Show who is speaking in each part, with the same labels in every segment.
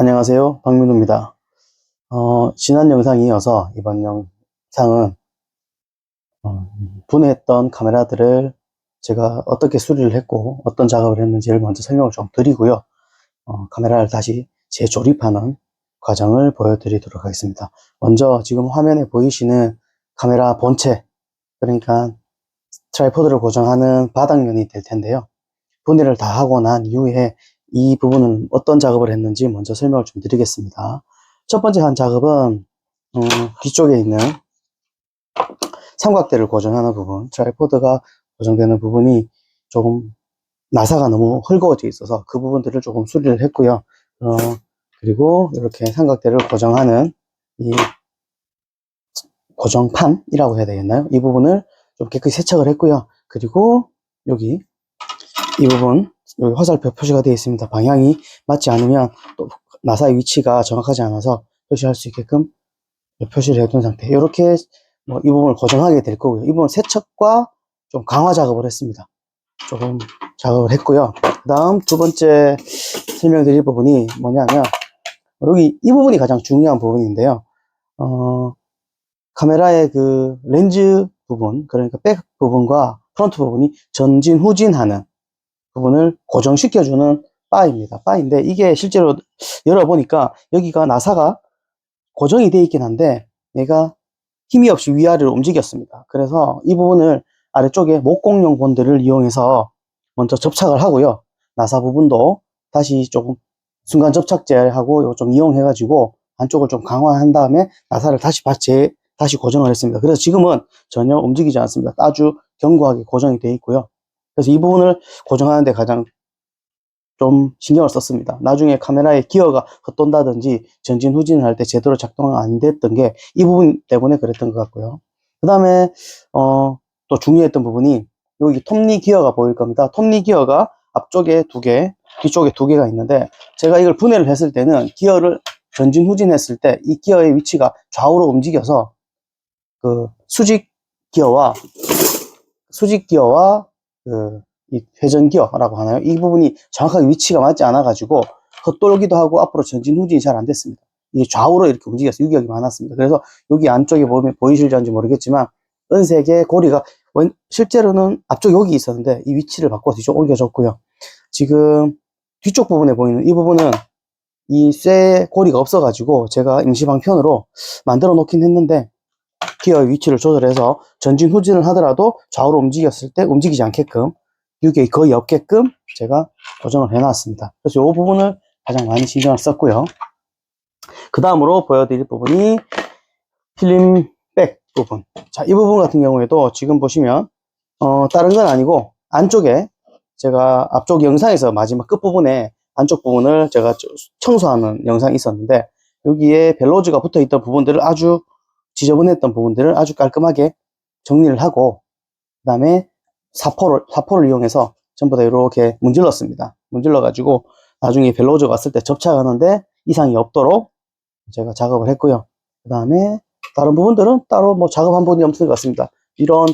Speaker 1: 안녕하세요. 박민우입니다. 지난 영상에 이어서 이번 영상은 분해했던 카메라들을 제가 어떻게 수리를 했고 어떤 작업을 했는지를 먼저 설명을 좀 드리고요. 카메라를 다시 재조립하는 과정을 보여드리도록 하겠습니다. 먼저 지금 화면에 보이시는 카메라 본체, 그러니까 트라이포드를 고정하는 바닥면이 될 텐데요. 분해를 다 하고 난 이후에 이 부분은 어떤 작업을 했는지 먼저 설명을 좀 드리겠습니다. 첫 번째 한 작업은 뒤쪽에 있는 삼각대를 고정하는 부분, 트라이포드가 고정되는 부분이 조금 나사가 너무 헐거워져 있어서 그 부분들을 조금 수리를 했고요. 그리고 이렇게 삼각대를 고정하는 이 고정판이라고 해야 되겠나요? 이 부분을 좀 깨끗이 세척을 했고요. 그리고 여기 이 부분, 여기 화살표 표시가 되어 있습니다. 방향이 맞지 않으면 또 나사의 위치가 정확하지 않아서 표시할 수 있게끔 표시를 해둔 상태. 이렇게 이 부분을 고정하게 될 거고요. 이 부분 세척과 좀 강화 작업을 했습니다. 조금 작업을 했고요. 그 다음 두 번째 설명드릴 부분이 뭐냐면 여기 이 부분이 가장 중요한 부분인데요. 카메라의 그 렌즈 부분, 그러니까 백 부분과 프론트 부분이 전진 후진하는 부분을 고정시켜주는 바입니다. 바인데 이게 실제로 열어보니까 여기가 나사가 고정이 되어 있긴 한데 얘가 힘이 없이 위아래로 움직였습니다. 그래서 이 부분을 아래쪽에 목공용 본드를 이용해서 먼저 접착을 하고요. 나사 부분도 다시 조금 순간 접착제하고 이거 좀 이용해가지고 안쪽을 좀 강화한 다음에 나사를 다시 고정을 했습니다. 그래서 지금은 전혀 움직이지 않습니다. 아주 견고하게 고정이 되어 있고요. 그래서 이 부분을 고정하는데 가장 좀 신경을 썼습니다. 나중에 카메라의 기어가 헛돈다든지 전진 후진을 할 때 제대로 작동이 안 됐던 게 이 부분 때문에 그랬던 것 같고요. 그 다음에 또 중요했던 부분이 여기 톱니 기어가 보일 겁니다. 톱니 기어가 앞쪽에 2개, 뒤쪽에 2개가 있는데 제가 이걸 분해를 했을 때는 기어를 전진 후진했을 때 이 기어의 위치가 좌우로 움직여서 그 수직 기어와 이 회전 기어라고 하나요? 이 부분이 정확하게 위치가 맞지 않아가지고 헛돌기도 하고 앞으로 전진 후진이 잘 안 됐습니다. 이게 좌우로 이렇게 움직여서 유격이 많았습니다. 그래서 여기 안쪽에 보면 보이실지 모르겠지만 은색의 고리가 실제로는 앞쪽 여기 있었는데 이 위치를 바꿔서 뒤쪽 옮겨줬고요. 지금 뒤쪽 부분에 보이는 이 부분은 이 쇠 고리가 없어가지고 제가 임시 방편으로 만들어 놓긴 했는데 기어의 위치를 조절해서 전진 후진을 하더라도 좌우로 움직였을 때 움직이지 않게끔 유격이 거의 없게끔 제가 고정을 해놨습니다. 그래서 이 부분을 가장 많이 신경을 썼고요. 그 다음으로 보여드릴 부분이 필름백 부분. 자, 이 부분 같은 경우에도 지금 보시면 다른 건 아니고 안쪽에 제가 앞쪽 영상에서 마지막 끝부분에 안쪽 부분을 제가 청소하는 영상이 있었는데 여기에 벨로즈가 붙어 있던 부분들을 아주 지저분했던 부분들을 아주 깔끔하게 정리를 하고 그 다음에 사포를 이용해서 전부 다 이렇게 문질렀습니다. 문질러 가지고 나중에 벨로즈가 왔을 때 접착하는데 이상이 없도록 제가 작업을 했고요. 그 다음에 다른 부분들은 따로 뭐 작업한 부분이 없는 것 같습니다. 이런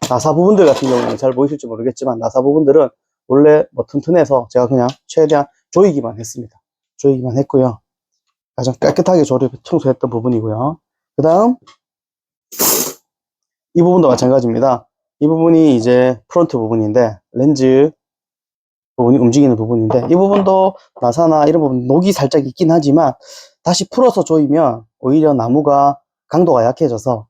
Speaker 1: 나사 부분들 같은 경우는 잘 보이실지 모르겠지만 나사 부분들은 원래 뭐 튼튼해서 제가 그냥 최대한 조이기만 했습니다. 조이기만 했고요. 가장 깨끗하게 청소했던 부분이고요. 그 다음 이 부분도 마찬가지입니다. 이 부분이 이제 프론트 부분인데 렌즈 부분이 움직이는 부분인데 이 부분도 나사나 이런 부분 녹이 살짝 있긴 하지만 다시 풀어서 조이면 오히려 나무가 강도가 약해져서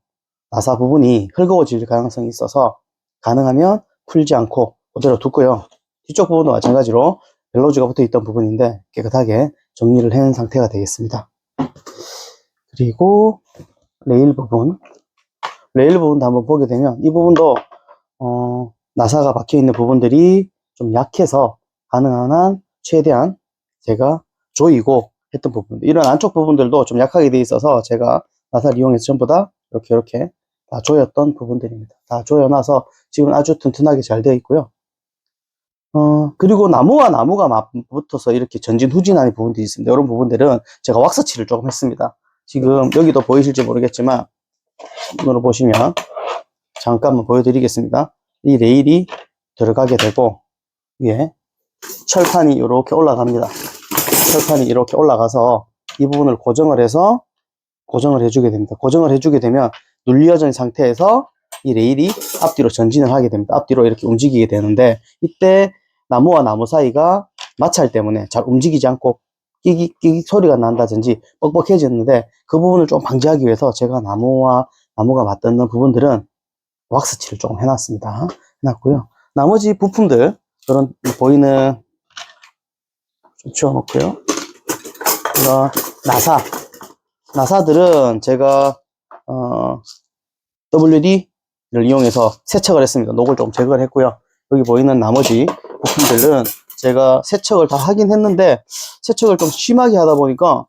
Speaker 1: 나사 부분이 헐거워질 가능성이 있어서 가능하면 풀지 않고 그대로 두고요. 뒤쪽 부분도 마찬가지로 벨로즈가 붙어 있던 부분인데 깨끗하게 정리를 해놓은 상태가 되겠습니다. 그리고 레일 부분도 한번 보게 되면 이 부분도 나사가 박혀 있는 부분들이 좀 약해서 가능한 한 최대한 제가 조이고 했던 부분들, 이런 안쪽 부분들도 좀 약하게 돼 있어서 제가 나사를 이용해서 전부 다 이렇게 다 조였던 부분들입니다. 다 조여놔서 지금 아주 튼튼하게 잘 되어 있고요. 그리고 나무와 나무가 맞붙어서 이렇게 전진 후진하는 부분들이 있습니다. 이런 부분들은 제가 왁스칠을 조금 했습니다. 지금 여기도 보이실지 모르겠지만 눈으로 보시면 잠깐만 보여드리겠습니다. 이 레일이 들어가게 되고 위에 철판이 이렇게 올라갑니다. 철판이 이렇게 올라가서 이 부분을 고정을 해서 고정을 해주게 됩니다. 고정을 해주게 되면 눌려진 상태에서 이 레일이 앞뒤로 전진을 하게 됩니다. 앞뒤로 이렇게 움직이게 되는데, 이때 나무와 나무 사이가 마찰 때문에 잘 움직이지 않고 끼익 소리가 난다든지 뻑뻑해졌는데, 그 부분을 좀 방지하기 위해서 제가 나무와 나무가 맞닿는 부분들은 왁스칠을 조금 해놨습니다. 해놨고요. 나머지 부품들, 그런 보이는 좀 치워놓고요. 이런 나사들은 제가 WD를 이용해서 세척을 했습니다. 녹을 좀 제거를 했고요. 여기 보이는 나머지 부품들은 제가 세척을 다 하긴 했는데, 세척을 좀 심하게 하다 보니까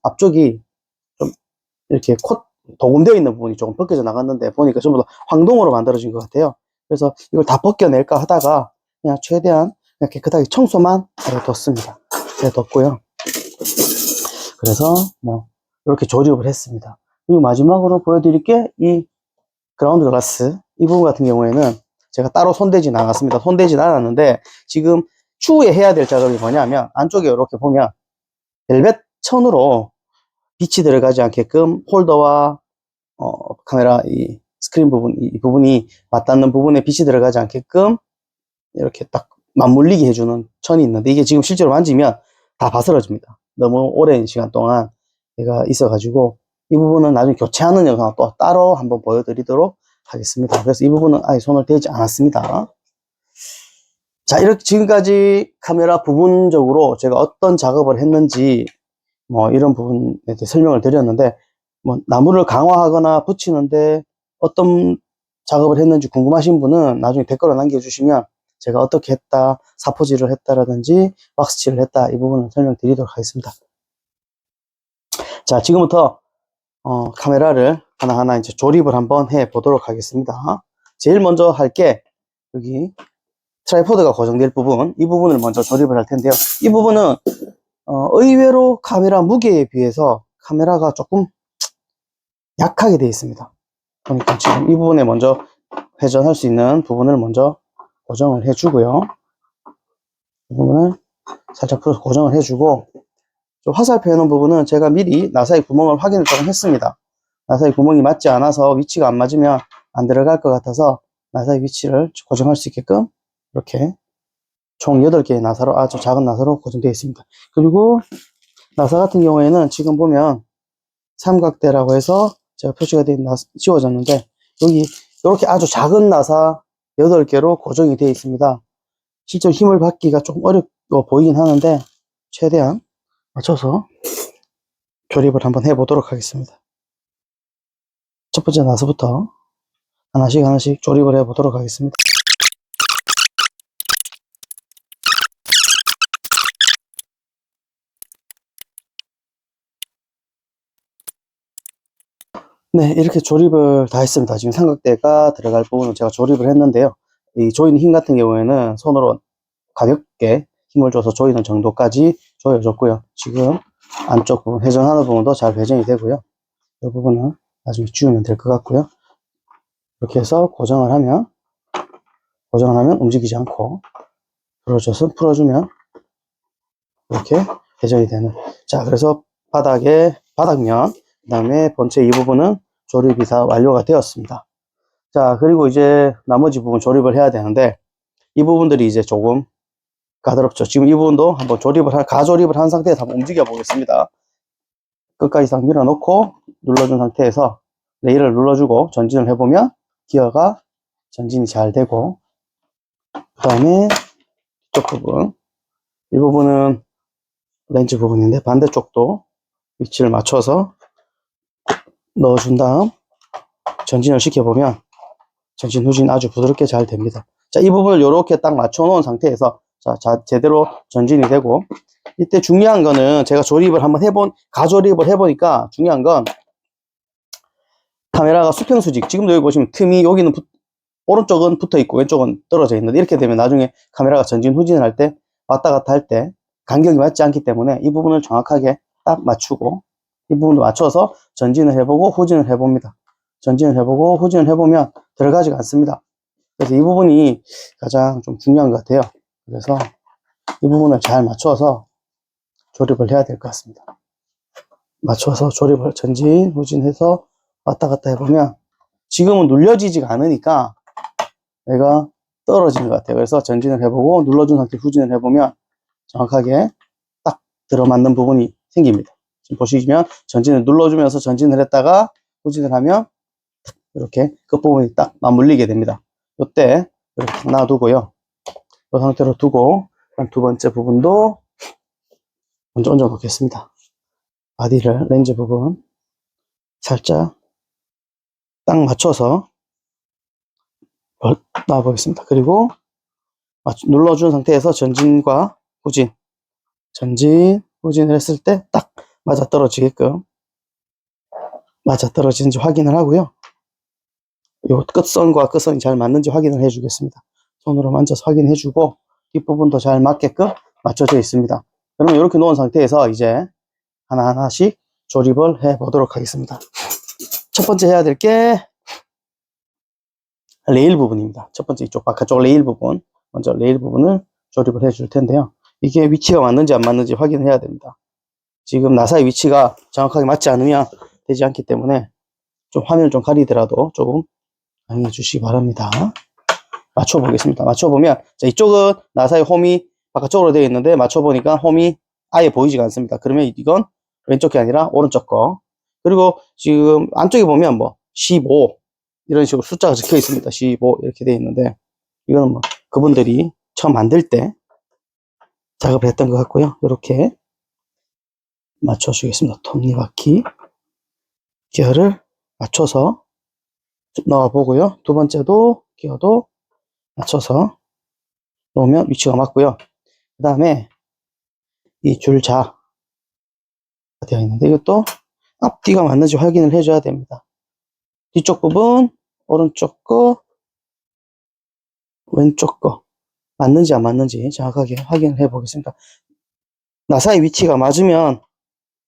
Speaker 1: 앞쪽이 좀 이렇게 도금되어 있는 부분이 조금 벗겨져 나갔는데, 보니까 전부 다 황동으로 만들어진 것 같아요. 그래서 이걸 다 벗겨낼까 하다가 그냥 최대한 그냥 깨끗하게 청소만 해뒀습니다. 해뒀고요. 그래서 뭐 이렇게 조립을 했습니다. 그리고 마지막으로 보여드릴 게 이 그라운드 글라스, 이 부분 같은 경우에는 제가 따로 손대진 않았습니다. 손대진 않았는데, 지금 추후에 해야 될 작업이 뭐냐면, 안쪽에 이렇게 보면 벨벳 천으로 빛이 들어가지 않게끔 홀더와 카메라 이 스크린 부분, 이 부분이 맞닿는 부분에 빛이 들어가지 않게끔 이렇게 딱 맞물리게 해주는 천이 있는데, 이게 지금 실제로 만지면 다 바스러집니다. 너무 오랜 시간 동안 얘가 있어가지고, 이 부분은 나중에 교체하는 영상 또 따로 한번 보여드리도록 하겠습니다. 그래서 이 부분은 아예 손을 대지 않았습니다. 자, 이렇게 지금까지 카메라 부분적으로 제가 어떤 작업을 했는지 뭐 이런 부분에 대해 설명을 드렸는데, 뭐 나무를 강화하거나 붙이는데 어떤 작업을 했는지 궁금하신 분은 나중에 댓글로 남겨주시면 제가 어떻게 했다, 사포질을 했다라든지 왁스칠을 했다, 이 부분을 설명드리도록 하겠습니다. 자, 지금부터 카메라를 하나하나 이제 조립을 한번 해 보도록 하겠습니다. 제일 먼저 할 게 여기 트라이포드가 고정될 부분, 이 부분을 먼저 조립을 할 텐데요. 이 부분은 의외로 카메라 무게에 비해서 카메라가 조금 약하게 되어 있습니다. 그러니까 지금 이 부분에 먼저 회전할 수 있는 부분을 먼저 고정을 해주고요. 이 부분을 살짝 풀어서 고정을 해주고, 화살표 해놓은 부분은 제가 미리 나사의 구멍을 확인을 조금 했습니다. 나사의 구멍이 맞지 않아서, 위치가 안 맞으면 안 들어갈 것 같아서 나사의 위치를 고정할 수 있게끔 이렇게 총 8개의 나사로, 아주 작은 나사로 고정되어 있습니다. 그리고 나사 같은 경우에는 지금 보면 삼각대라고 해서 제가 표시가 되어 있는 지워졌는데, 여기 이렇게 아주 작은 나사 8개로 고정이 되어 있습니다. 실제로 힘을 받기가 좀 어렵고 보이긴 하는데, 최대한 맞춰서 조립을 한번 해보도록 하겠습니다. 첫 번째 나사부터 하나씩 조립을 해보도록 하겠습니다. 네, 이렇게 조립을 다 했습니다. 지금 삼각대가 들어갈 부분은 제가 조립을 했는데요. 이 조이는 힘 같은 경우에는 손으로 가볍게 힘을 줘서 조이는 정도까지 조여줬고요. 지금 안쪽 부분, 회전하는 부분도 잘 회전이 되고요. 이 부분은 나중에 지우면 될 것 같고요. 이렇게 해서 고정을 하면 움직이지 않고, 풀어주면 이렇게 회전이 되는. 자, 그래서 바닥면, 그 다음에 본체 이 부분은 조립이 다 완료가 되었습니다. 자, 그리고 이제 나머지 부분 조립을 해야 되는데, 이 부분들이 이제 조금 까다롭죠. 지금 이 부분도 한번 가조립을 한 상태에서 한번 움직여 보겠습니다. 끝까지 딱 밀어놓고 눌러준 상태에서 레일을 눌러주고 전진을 해보면 기어가 전진이 잘 되고, 그 다음에 이쪽 부분, 이 부분은 렌즈 부분인데 반대쪽도 위치를 맞춰서 넣어준 다음 전진을 시켜보면 전진 후진 아주 부드럽게 잘 됩니다. 자, 이 부분을 이렇게 딱 맞춰 놓은 상태에서 제대로 전진이 되고, 이때 중요한 거는 제가 가조립을 해보니까 중요한 건 카메라가 수평수직, 지금도 여기 보시면 틈이 여기는 오른쪽은 붙어 있고 왼쪽은 떨어져 있는데, 이렇게 되면 나중에 카메라가 전진 후진을 할 때 왔다 갔다 할 때 간격이 맞지 않기 때문에 이 부분을 정확하게 딱 맞추고, 이 부분도 맞춰서 전진을 해보고 후진을 해봅니다. 전진을 해보고 후진을 해보면 들어가지가 않습니다. 그래서 이 부분이 가장 좀 중요한 것 같아요. 그래서 이 부분을 잘 맞춰서 조립을 해야 될 것 같습니다. 맞춰서 조립을 전진, 후진해서 왔다 갔다 해보면 지금은 눌려지지가 않으니까 얘가 떨어지는 것 같아요. 그래서 전진을 해보고 눌러준 상태 후진을 해보면 정확하게 딱 들어맞는 부분이 생깁니다. 지금 보시면 전진을 눌러주면서 전진을 했다가 후진을 하면 이렇게 끝부분이 딱 맞물리게 됩니다. 이때 이렇게 놔두고요. 이 상태로 두고 두 번째 부분도 먼저 얹어 놓겠습니다. 바디를 렌즈 부분 살짝 딱 맞춰서 놔보겠습니다. 그리고 눌러준 상태에서 전진과 후진, 전진, 후진을 했을 때 딱 맞아떨어지게끔 맞아떨어지는지 확인을 하고요. 요 끝선과 끝선이 잘 맞는지 확인을 해주겠습니다. 손으로 만져서 확인해주고 뒷부분도 잘 맞게끔 맞춰져 있습니다. 그러면 이렇게 놓은 상태에서 이제 하나하나씩 조립을 해 보도록 하겠습니다. 첫 번째 해야 될 게 레일 부분입니다. 첫 번째 이쪽 바깥쪽 레일 부분, 먼저 레일 부분을 조립을 해 줄 텐데요. 이게 위치가 맞는지 안 맞는지 확인해야 됩니다. 지금 나사의 위치가 정확하게 맞지 않으면 되지 않기 때문에 좀 화면을 좀 가리더라도 조금 양해해 주시기 바랍니다. 맞춰보겠습니다. 맞춰보면 자, 이쪽은 나사의 홈이 바깥쪽으로 되어 있는데 맞춰보니까 홈이 아예 보이지가 않습니다. 그러면 이건 왼쪽 게 아니라 오른쪽 거. 그리고 지금 안쪽에 보면 뭐 15 이런 식으로 숫자가 적혀 있습니다. 15 이렇게 되어 있는데 이거는 뭐 그분들이 처음 만들 때 작업을 했던 것 같고요. 이렇게 맞춰주겠습니다. 톱니바퀴 기어를 맞춰서 넣어 보고요. 두 번째도 기어도 맞춰서 놓으면 위치가 맞고요. 그 다음에 이 줄자 되어 있는데 이것도 앞뒤가 맞는지 확인을 해줘야 됩니다. 뒤쪽 부분, 오른쪽 거, 왼쪽 거 맞는지 안 맞는지 정확하게 확인을 해 보겠습니다. 나사의 위치가 맞으면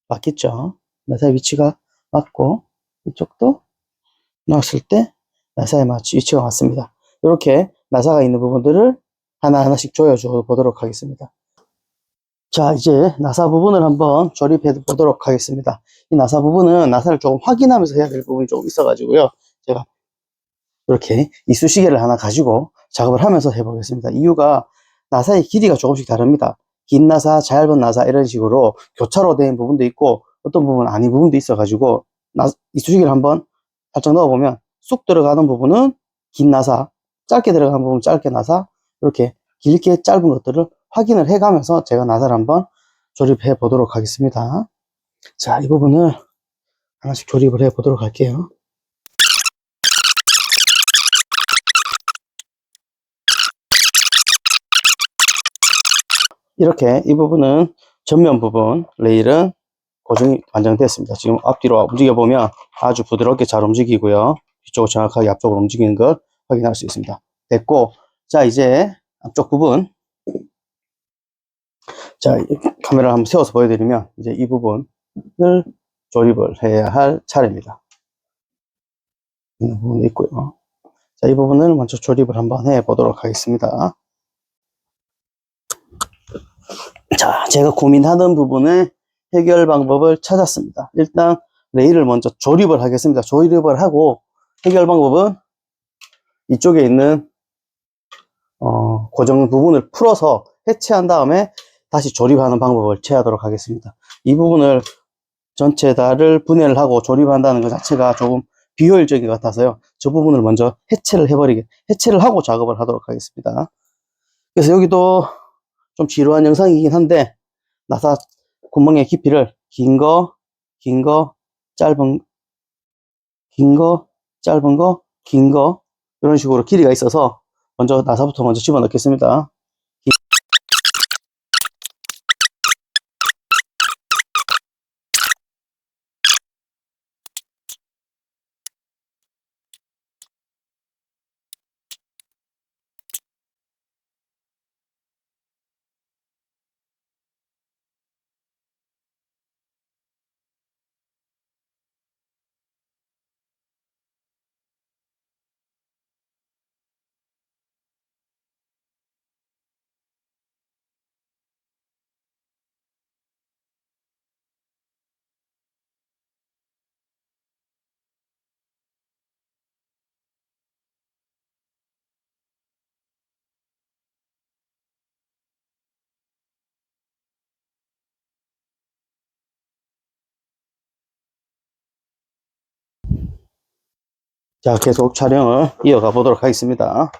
Speaker 1: 맞겠죠. 나사의 위치가 맞고 이쪽도 넣었을 때 나사의 위치가 맞습니다. 이렇게 나사가 있는 부분들을 하나하나씩 조여줘 보도록 하겠습니다. 자, 이제 나사 부분을 한번 조립해 보도록 하겠습니다. 이 나사 부분은 나사를 조금 확인하면서 해야 될 부분이 좀 있어가지고요. 제가 이렇게 이쑤시개를 하나 가지고 작업을 하면서 해보겠습니다. 이유가 나사의 길이가 조금씩 다릅니다. 긴 나사, 짧은 나사 이런 식으로 교차로 된 부분도 있고 어떤 부분은 아닌 부분도 있어가지고 이쑤시개를 한번 살짝 넣어보면 쑥 들어가는 부분은 긴 나사, 짧게 들어가는 부분은 짧게 나사 이렇게 길게 짧은 것들을 확인을 해가면서 제가 나사를 한번 조립해 보도록 하겠습니다. 자, 이 부분을 하나씩 조립을 해 보도록 할게요. 이렇게 이 부분은 전면 부분 레일은 고정이 완성됐습니다. 지금 앞뒤로 움직여 보면 아주 부드럽게 잘 움직이고요. 뒤쪽으로 정확하게 앞쪽으로 움직이는 걸 확인할 수 있습니다. 됐고, 자 이제 앞쪽 부분, 자 카메라 한번 세워서 보여드리면 이제 이 부분을 조립을 해야 할 차례입니다. 이 부분도 있고요. 자, 이 부분을 먼저 조립을 한번 해 보도록 하겠습니다. 자, 제가 고민하는 부분의 해결 방법을 찾았습니다. 일단 레일을 먼저 조립을 하겠습니다. 조립을 하고 해결 방법은 이쪽에 있는 고정 부분을 풀어서 해체한 다음에 다시 조립하는 방법을 취하도록 하겠습니다. 이 부분을 전체 다를 분해를 하고 조립한다는 것 자체가 조금 비효율적인 것 같아서요. 저 부분을 먼저 해체를 하고 작업을 하도록 하겠습니다. 그래서 여기도 좀 지루한 영상이긴 한데 나사 구멍의 깊이를 긴 거, 짧은, 긴 거, 짧은 거, 긴 거 이런 식으로 길이가 있어서 먼저 나사부터 먼저 집어넣겠습니다. 자, 계속 촬영을 이어가 보도록 하겠습니다.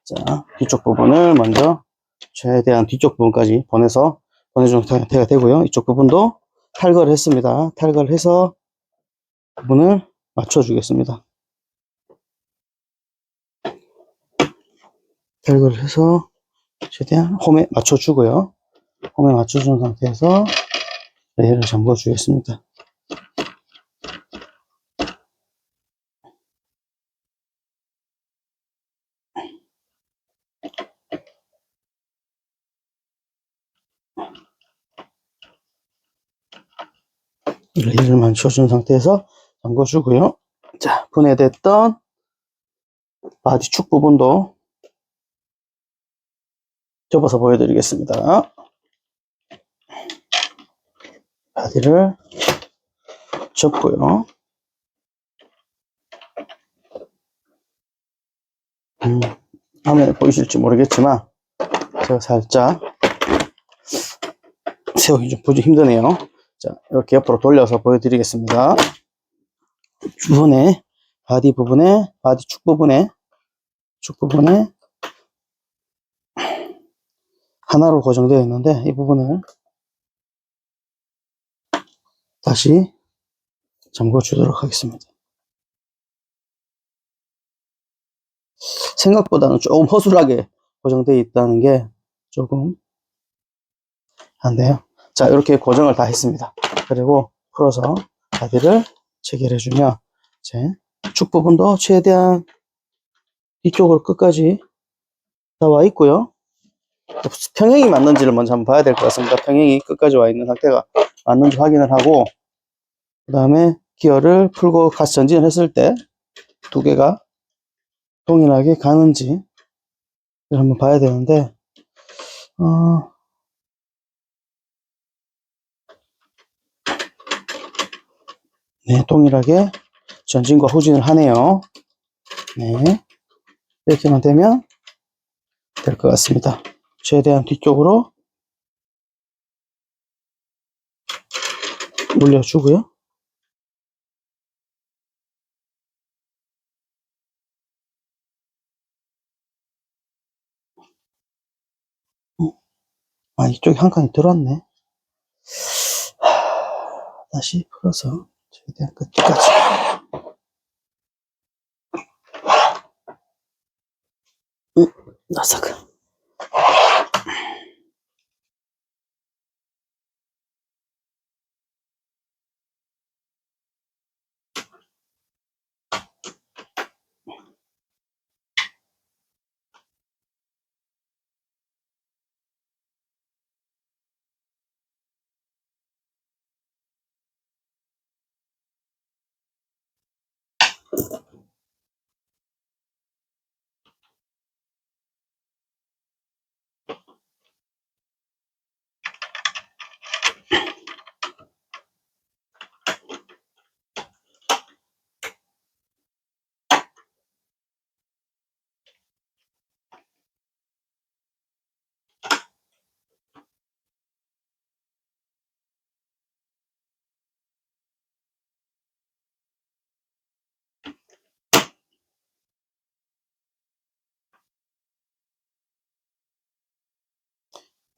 Speaker 1: 자, 뒤쪽 부분을 먼저 최대한 뒤쪽 부분까지 보내준 상태가 되고요. 이쪽 부분도 탈거를 했습니다. 탈거를 해서 부분을 맞춰주겠습니다. 탈거를 해서 최대한 홈에 맞춰주고요. 홈에 맞춰준 상태에서 레일을 잠궈 주겠습니다. 레일을 맞춰준 상태에서 잠궈 주고요. 자, 분해됐던 바디 축 부분도 접어서 보여드리겠습니다. 바디를 접고요. 화면에 보이실지 모르겠지만 제가 살짝 세우기 좀 보기 힘드네요. 자, 이렇게 옆으로 돌려서 보여드리겠습니다. 부분에 바디 부분에 바디 축 부분에 하나로 고정되어 있는데 이 부분을 다시 잠궈 주도록 하겠습니다. 생각보다는 조금 허술하게 고정되어 있다는 게 조금 안 돼요. 자, 이렇게 고정을 다 했습니다. 그리고 풀어서 바디를 체결해 주면 제 축 부분도 최대한 뒤쪽으로 끝까지 다 와 있고요. 평행이 맞는지를 먼저 한번 봐야 될 것 같습니다. 평행이 끝까지 와 있는 상태가 맞는지 확인을 하고, 그 다음에 기어를 풀고 가스 전진을 했을 때 두 개가 동일하게 가는지 한번 봐야 되는데, 네, 동일하게 전진과 후진을 하네요. 네, 이렇게만 되면 될 것 같습니다. 최대한 뒤쪽으로 물려주고요. 아, 이쪽에 한 칸이 들어왔네. 다시 풀어서 최대한 끝까지. 나사가.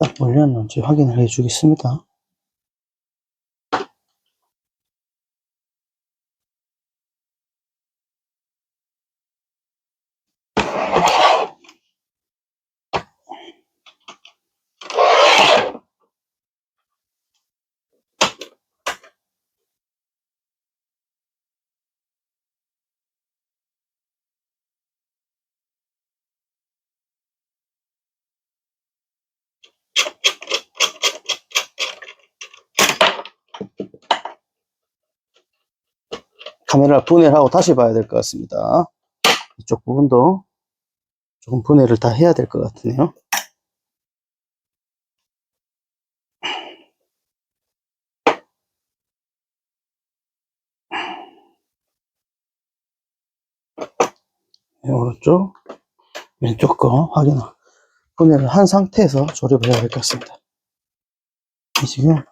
Speaker 1: 딱 몰렸는지 확인을 해 주겠습니다. 카메라를 분해를 하고 다시 봐야 될 것 같습니다. 이쪽 부분도 조금 분해를 다 해야 될 것 같으네요. 네, 오른쪽, 왼쪽 거 분해를 한 상태에서 조립을 해야 될 것 같습니다. 지금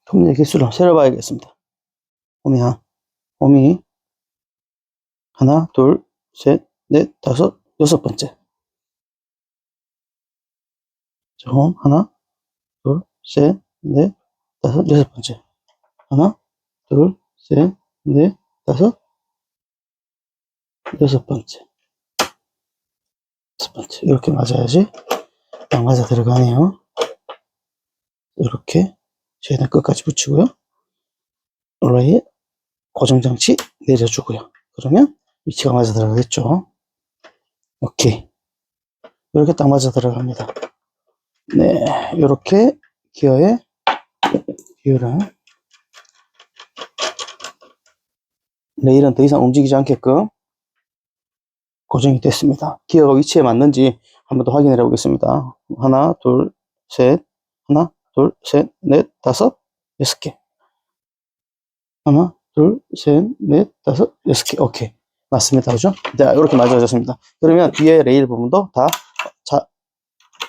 Speaker 1: 톱니의 개수를 세려봐야겠습니다. 홈이 하나, 둘, 셋, 넷, 다섯, 여섯 번째. 자, 홈 하나, 둘, 셋, 넷, 다섯, 여섯 번째. 하나, 둘, 셋, 넷, 다섯, 여섯 번째. 여섯 번째. 이렇게 맞아야지 딱 맞아 들어가네요. 이렇게 최대한 끝까지 붙이고요. 올라에 고정장치 내려주고요. 그러면 위치가 맞아 들어가겠죠. 오케이. 이렇게 딱 맞아 들어갑니다. 네, 이렇게 기어의 비율은 레일은 더 이상 움직이지 않게끔 고정이 됐습니다. 기어가 위치에 맞는지 한번 더 확인해 보겠습니다. 하나, 둘, 셋, 하나, 둘, 셋, 넷, 다섯, 여섯 개. 하나, 둘, 셋, 넷, 다섯, 여섯 개. 오케이. 맞습니다. 그죠? 자, 이렇게 맞춰졌습니다. 그러면 뒤에 레일 부분도 다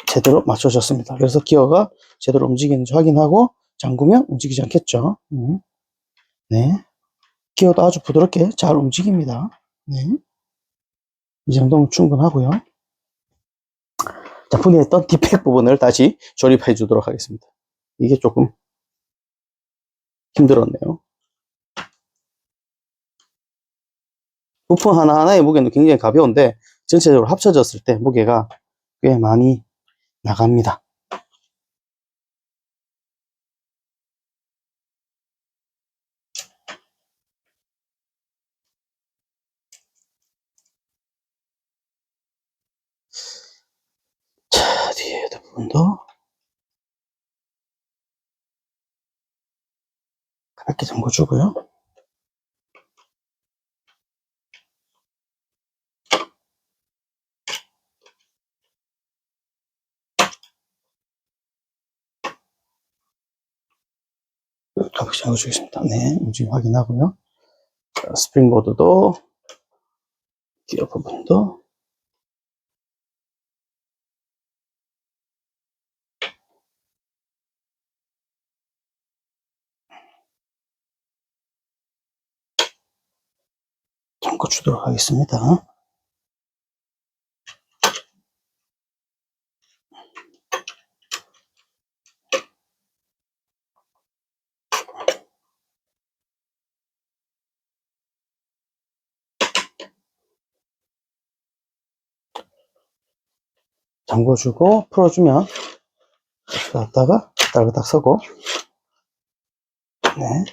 Speaker 1: 제대로 맞춰졌습니다. 그래서 기어가 제대로 움직이는지 확인하고 잠그면 움직이지 않겠죠. 네. 기어도 아주 부드럽게 잘 움직입니다. 네. 이 정도면 충분하고요. 자, 분해했던 뒷백 부분을 다시 조립해 주도록 하겠습니다. 이게 조금 힘들었네요. 부품 하나하나의 무게는 굉장히 가벼운데 전체적으로 합쳐졌을 때 무게가 꽤 많이 나갑니다. 자, 뒤에 부분도 가볍게 잠궈주고요. 가볍게 잠궈주겠습니다. 네, 움직임 확인하고요. 자, 스프링보드도 기어 부분도 잠궈주도록 하겠습니다. 잠궈주고 풀어주면 갖다가 딸그닥 서고 네,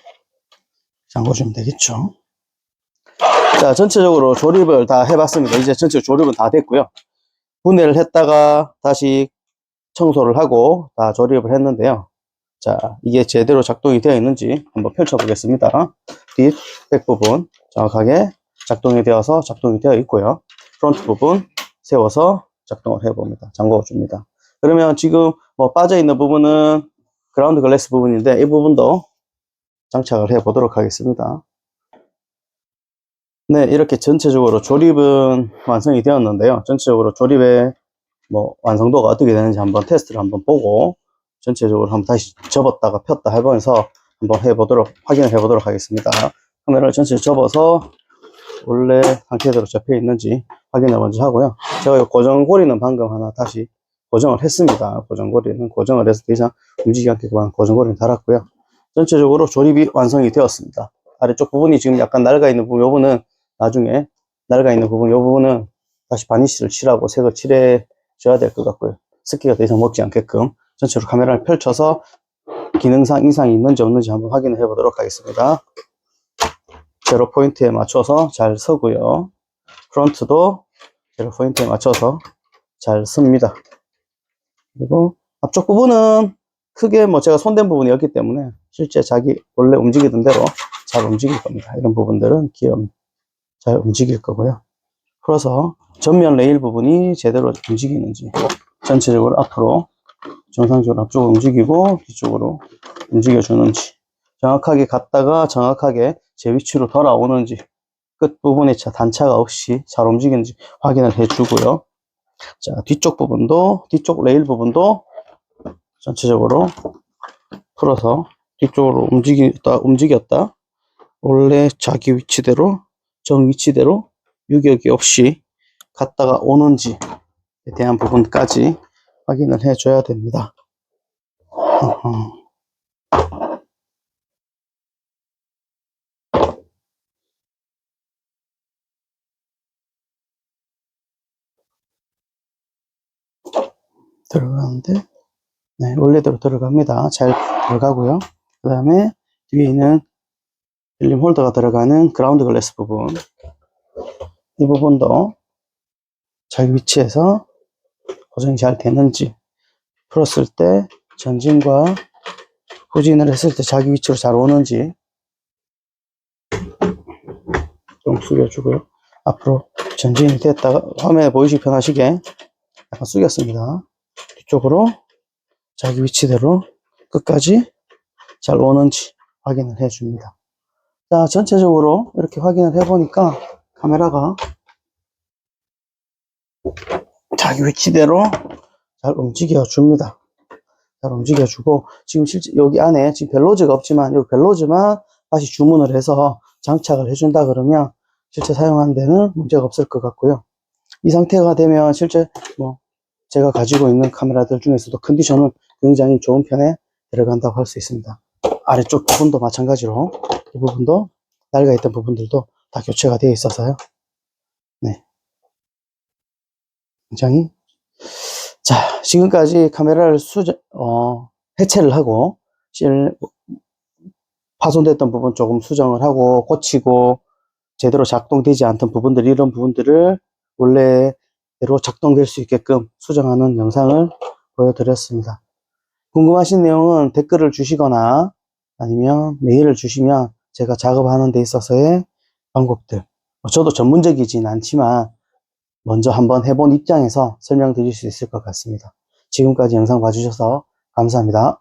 Speaker 1: 잠궈주면 되겠죠. 자, 전체적으로 조립을 다 해봤습니다. 이제 전체 조립은 다 됐고요. 분해를 했다가 다시 청소를 하고 다 조립을 했는데요. 자, 이게 제대로 작동이 되어 있는지 한번 펼쳐 보겠습니다. 뒷백 부분 정확하게 작동이 되어서 작동이 되어 있고요. 프론트 부분 세워서 작동을 해 봅니다. 잠궈 줍니다. 그러면 지금 뭐 빠져 있는 부분은 그라운드 글래스 부분인데 이 부분도 장착을 해 보도록 하겠습니다. 네, 이렇게 전체적으로 조립은 완성이 되었는데요. 전체적으로 조립의 뭐 완성도가 어떻게 되는지 한번 테스트를 한번 보고 전체적으로 한번 다시 접었다가 폈다 해보면서 한번 확인을 해보도록 하겠습니다. 카메라를 전체를 접어서 원래 상태대로 접혀 있는지 확인을 먼저 하고요. 제가 고정고리는 방금 하나 다시 고정을 했습니다. 고정고리는 고정을 해서 더 이상 움직이지 않게끔 고정고리는 달았고요. 전체적으로 조립이 완성이 되었습니다. 아래쪽 부분이 지금 약간 낡아 있는 부분, 이 부분은 나중에 낡아 있는 부분, 이 부분은 다시 바니쉬를 칠하고 색을 칠해 줘야 될 것 같고요. 습기가 더 이상 먹지 않게끔 전체로 카메라를 펼쳐서 기능상 이상이 있는지 없는지 한번 확인을 해 보도록 하겠습니다. 제로 포인트에 맞춰서 잘 서고요. 프론트도 제로 포인트에 맞춰서 잘 섭니다. 그리고 앞쪽 부분은 크게 뭐 제가 손댄 부분이었기 때문에 실제 자기 원래 움직이던 대로 잘 움직일 겁니다. 이런 부분들은 기어 잘 움직일 거고요. 풀어서 전면 레일 부분이 제대로 움직이는지 전체적으로 앞으로 정상적으로 앞쪽으로 움직이고 뒤쪽으로 움직여주는지 정확하게 갔다가 정확하게 제 위치로 돌아오는지 끝부분에 단차가 없이 잘 움직이는지 확인을 해주고요. 자, 뒤쪽 부분도 뒤쪽 레일 부분도 전체적으로 풀어서 뒤쪽으로 움직였다. 원래 자기 위치대로, 정 위치대로 유격이 없이 갔다가 오는지에 대한 부분까지 확인을 해줘야 됩니다. 들어가는데, 네, 원래대로 들어갑니다. 잘 들어가고요. 그 다음에 뒤에 있는 필름 홀더가 들어가는 그라운드 글래스 부분, 이 부분도 자기 위치에서 고정이 잘 되는지, 풀었을 때 전진과 후진을 했을 때 자기 위치로 잘 오는지 좀 숙여주고요. 앞으로 전진이 됐다가 화면에 보이시기 편하시게 약간 숙였습니다. 뒤쪽으로 자기 위치대로 끝까지 잘 오는지 확인을 해줍니다. 자, 전체적으로 이렇게 확인을 해보니까 카메라가 자기 위치대로 잘 움직여줍니다. 잘 움직여주고, 지금 실제 여기 안에 지금 벨로즈가 없지만, 여기 벨로즈만 다시 주문을 해서 장착을 해준다 그러면 실제 사용하는 데는 문제가 없을 것 같고요. 이 상태가 되면 실제 뭐 제가 가지고 있는 카메라들 중에서도 컨디션은 굉장히 좋은 편에 들어간다고 할 수 있습니다. 아래쪽 부분도 마찬가지로 이 부분도 낡아 있던 부분들도 다 교체가 되어 있어서요. 네, 굉장히. 자, 지금까지 카메라를 해체를 하고 파손됐던 부분 조금 수정을 하고 고치고 제대로 작동되지 않던 부분들, 이런 부분들을 원래대로 작동될 수 있게끔 수정하는 영상을 보여드렸습니다. 궁금하신 내용은 댓글을 주시거나 아니면 메일을 주시면 제가 작업하는 데 있어서의 방법들, 저도 전문적이진 않지만 먼저 한번 해본 입장에서 설명드릴 수 있을 것 같습니다. 지금까지 영상 봐주셔서 감사합니다.